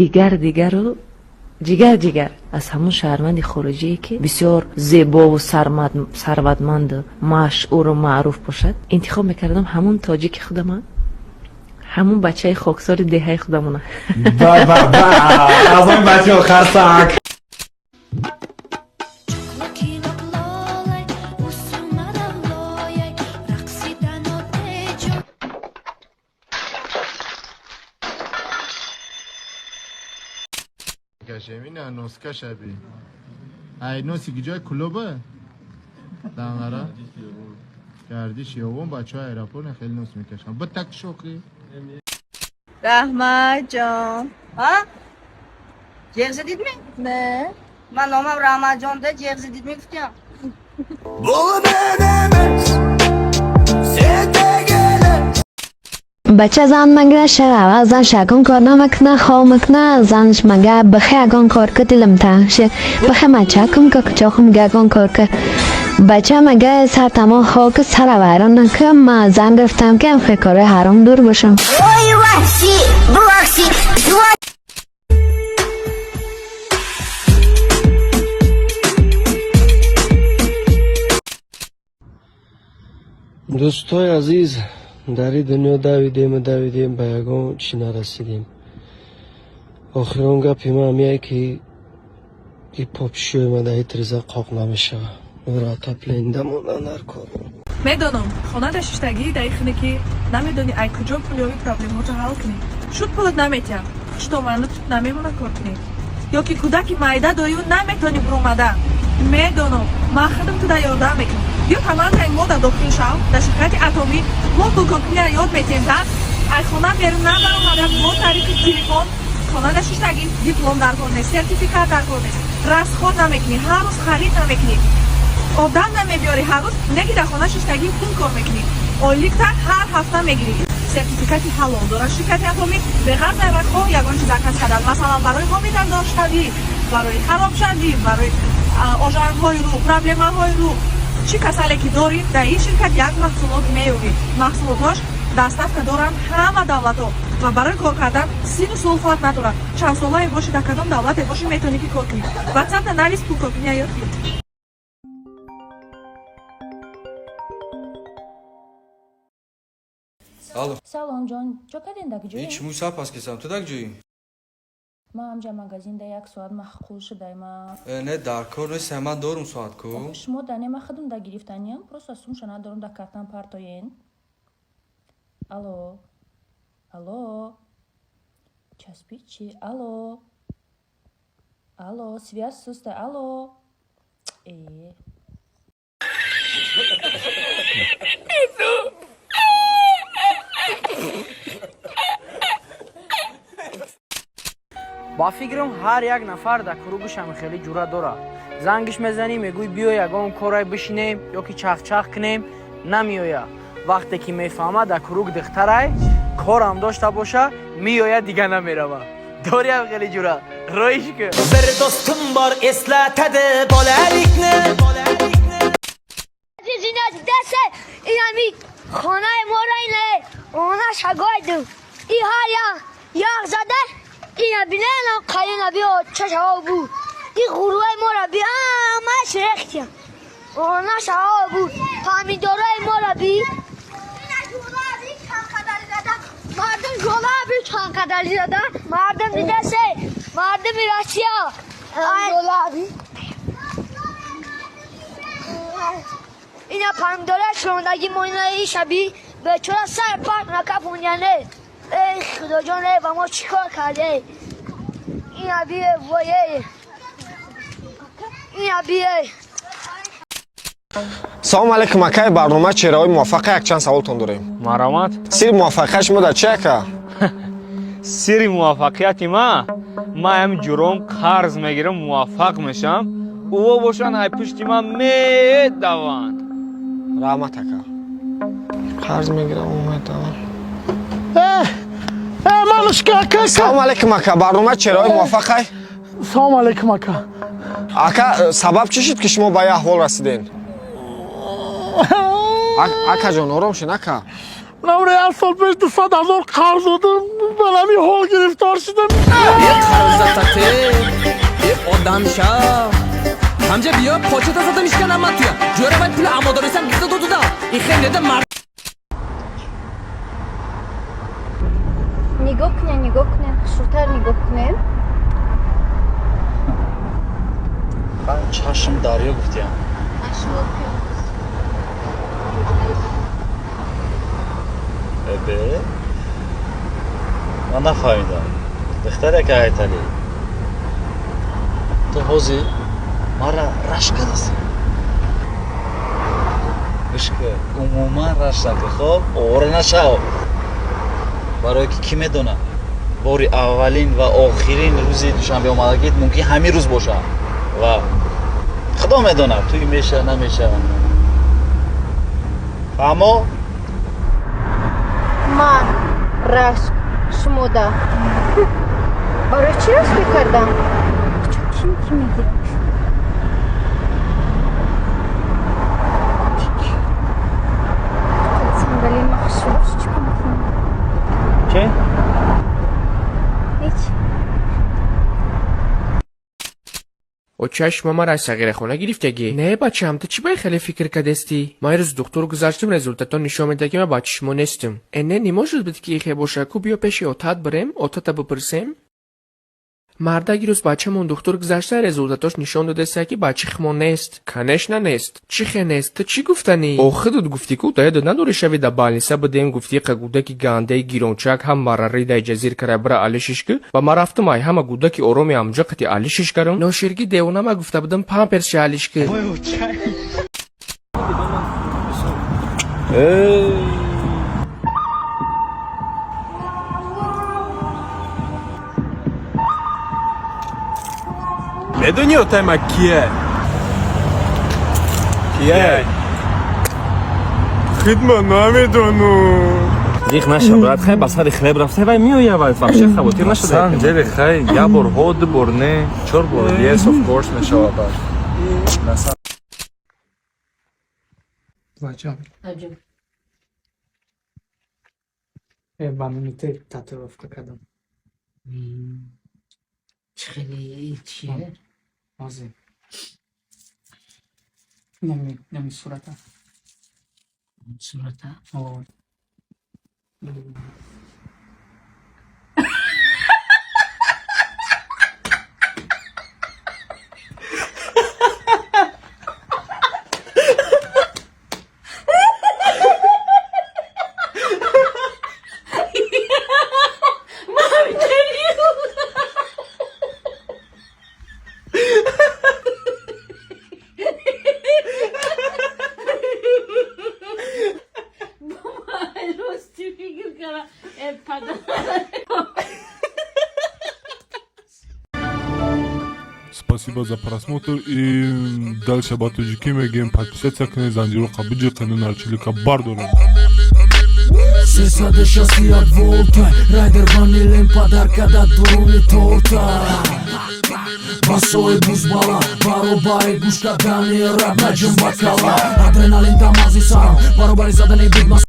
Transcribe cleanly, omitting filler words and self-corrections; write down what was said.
دیگرو جگر از همون شهروند خارجی که بسیار زیبا و ثروتمند مشهور و معروف باشد انتخاب میکردم همون تاجیک خودم، همون بچه خاکسار دهه خودمونه. از اون بچه خرسک کشمینه نوسکه شبی ای نوسی که جای کلوبه دنگره کردی شیوون بچه های ایراپون خیلی نوس میکشن با تک شوقی رحمت جان ها؟ جیغ زدید می؟ نه من نامم رحمت جان ده جیغ زدید می گفتیم بچه زن مگه شراب زن شکن کار نمکنه خواه مکنه زنش مگه بخی اگان کار که دلم تنگ شه بخی مچه کم که کچاخ میگه اگان کار که بچه مگه سر تمام خاک سر ویران نکه من زن گرفتم که هم کار حرام دور باشم. وای وحشی ببخشی دوستای عزیز در این دنیا دویدیم به یگان چی نرسیدیم. آخران گپی من همیه که این پاپشوی من در هیت رزا قاق نمیشه را تپلینده موندن هر کار میدونم خونه داشتگی در خونه که نمیدونی ای کجا پولیوی پرابلم ها حل کنی شد پولت نمیتیم شد منت نمیمونه کار کنی یا که کودکی مایده دایون نمیتونی برومده میدونم من خودم تو در یادم میکنم یا تمام این ما در داخل شو در شرکت اتمی ما کمپانی یاد میتیم تا ای خونه بیرون نبرم ما طریق تلفن خونه داشتگی دیپلم در کنه سرتیفیکات در کنه رسخور نمیکنی هر روز خرید نمیکنی آدم نمیبیاری هر روز نگی در خانه ششتگی پول کار میکنی اولیک تا هر هفته میگیری سرتیفیکاتی حلال داره شرکت اتمی به هر نرخ یگان چیز کس کردن مثلا برای حامیدن داشتگی برای خراب شدی برای آژانهای رو پرابلم های رو چی کسایی که داری در این شرکت یک محصولات میوری محصولاتش دستف دارن همه دولت ها و برای کار کردن سین و سلفات ندارن چند سالهای باشی در کدام دولت باشی میتونی که کار کنی واتساپ تا نویس پول کار کنی یاد بگیر. Alo. Salom John, چکار داری؟ هیچ موسا پس کسام تو دک جویی؟ ما همجا مغازین در یک ساعت مخکول شده ما. نه در کار نیست من دارم ساعت کو. شما دنی ما خودم در گرفتنیم، پروسه سومشان دارم در کارتان پارتوین. Алло. Часпичи, алло, связь суста, алло. با فکرم هر یک نفر در کروگش هم خیلی جوره داره زنگش میزنی میگوی بیا یگان کارای بشینیم یا که چخ کنیم نمیویه وقتی که میفهمه در کروگ دختره کارم داشته باشه میویه دیگه نمیروه داری هم خیلی جوره رویش که بر dostum var eslatede bolelikne زینت دسته این همی خانه ما را اینه آنه شگاید این ها یا زده این بینه قیل بیا چشا بود این غروه ما را بیا ما شرختیم آنه شها بود پامیدارای ما را بی مردم جولابی چند قدری زدن مردم دیده سه مردم راسیا جولابی اینا پامیداره شوندگی موینه شبی به چرا سر پاک نکپونینه ای خدا جان و ما چیکار کرده اینا بیه وایه اینا بیه. سلام علیکم اکای برنامه چهره‌های موفق یک چند سوالتون داریم. مرحمت. سر موفقیتش مو در چیه که؟ سر موفقیت ما هم جرم قرض میگیرم موفق میشم او باشن های پشتی من میدوان. رحمت اکا. قرض میگیرم او میدوان. مالشکا سلام علیکم اکا برنامه چهره‌های موفق. سلام علیکم اکا. اکا سبب چی شد که شما به این احوال رسیدین؟ اکا جان آرام شین اکا. نمره 1 سال پیش 200,000 قرض دادم به نمی حال گرفتار شدم. شهنشاه همجا بیا پاچه تا زده میشکنم من تویم جوره باید پول امادارستم بیزده دو دا این خیلی نده مرد نگاه کنه شوتر نگاه کنه من چشم دریا گفتیم ببه من نفهمیدم دختر که هایتالی تو حوزی مرا رشک کردستی بشکه عموما رشک نکه خب اوره نشاو برای که کی میدونه باری اولین و آخرین روزی دوشنبه اومدگیت ممکن همین روز باشه و خدا میدونه توی میشه نمیشه فهمو؟ من رشک شموده برای چی رشک کردم؟ کی میگه؟ صندلی مخصوص چی کنم؟ چه؟ هیچ او چشم ما را صغیر خونه گرفتگی نه بچه‌م تو چی باید خیلی فکر کردستی ما روز دکتر گذاشتم رزولتاتو نشون میده که من بچه‌مو نیستم اینه نمیشه بده که خیلی باشه کو بیا پیش اوتات بریم اوتات بپرسیم مرد روز بچه‌مون دکتر گذاشته رزولتاتش نشون داده که بچه‌مون نیست کنش نه نیست چی خه نیست تو چی گفتنی او خودت گفتی کو تا یاد نداری شوی در بالینسه بدیم گفتی قگوده کی گانده گیرونچاک هم مراری در جزیر کرا برا آلیشش که و ما رفتم ای همه گوده کی اورومی امجا قتی آلیشش کردم نوشرگی دیونا ما گفته بودم پامپرس شالیش که میدونی اوتای کیه؟ کیه؟ خدمه نمیدونم دیخ نشه برات خیلی بس خیلی خیلی رفته و میویه و فقط خواهی نشده سن جلی خیلی یا بار هود بار نه چور بار yes of course نشود نسان Zajčam. من میته تطرف کردم. چیه؟ آزی. نمی صورتا. صورتا؟ آه. Спасибо за просмотр и дальше батуджики мегем подписаться к незанжиру кабиджи канун арчилика бардору. Сесаде шасти от волта Райдер ванилен подарка да дуруни торта Басой бузбала Баробари гушка дани раб наджим бакала Адреналин тамази сам Баробари задани бигмас